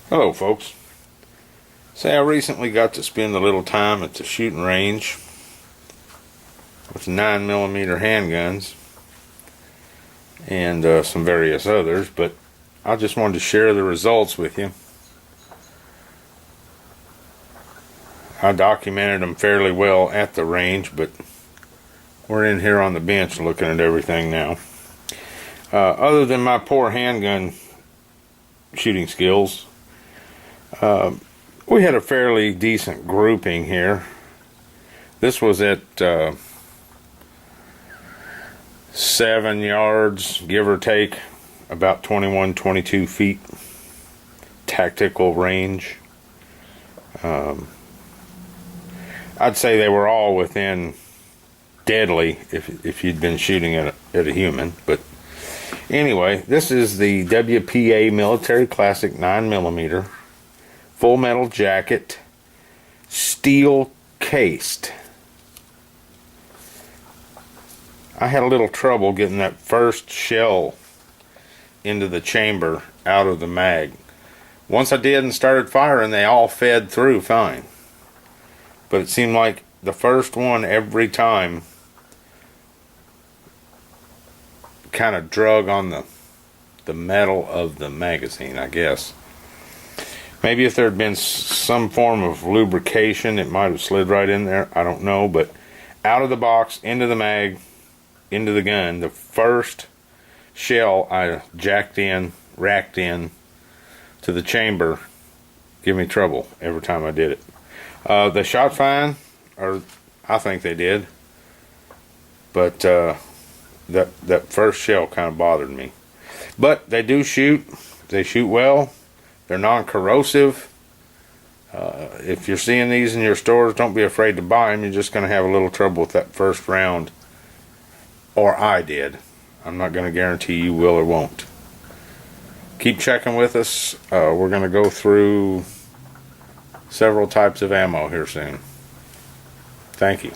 Hello folks. Say I recently got to spend a little time at the shooting range with 9mm handguns and some various others, but I just wanted to share the results with you. I documented them fairly well at the range, but we're in here on the bench looking at everything now. Other than my poor handgun shooting skills, we had a fairly decent grouping here. This was at 7 yards, give or take, about 21-22 feet tactical range. I'd say they were all within deadly if you'd been shooting at a human. But anyway, this is the WPA Military Classic 9mm full metal jacket, steel cased. I had a little trouble getting that first shell into the chamber out of the mag. Once I did and started firing, they all fed through fine. But it seemed like the first one every time kind of drug on the metal of the magazine, I guess. Maybe if there had been some form of lubrication, it might have slid right in there. I don't know, but out of the box, into the mag, into the gun, the first shell I jacked in, racked in to the chamber, give me trouble every time I did it. They shot fine, or I think they did, but that first shell kind of bothered me. But they do shoot. They shoot well. They're non-corrosive. If you're seeing these in your stores, don't be afraid to buy them. You're just going to have a little trouble with that first round. Or I did. I'm not going to guarantee you will or won't. Keep checking with us. We're going to go through several types of ammo here soon. Thank you.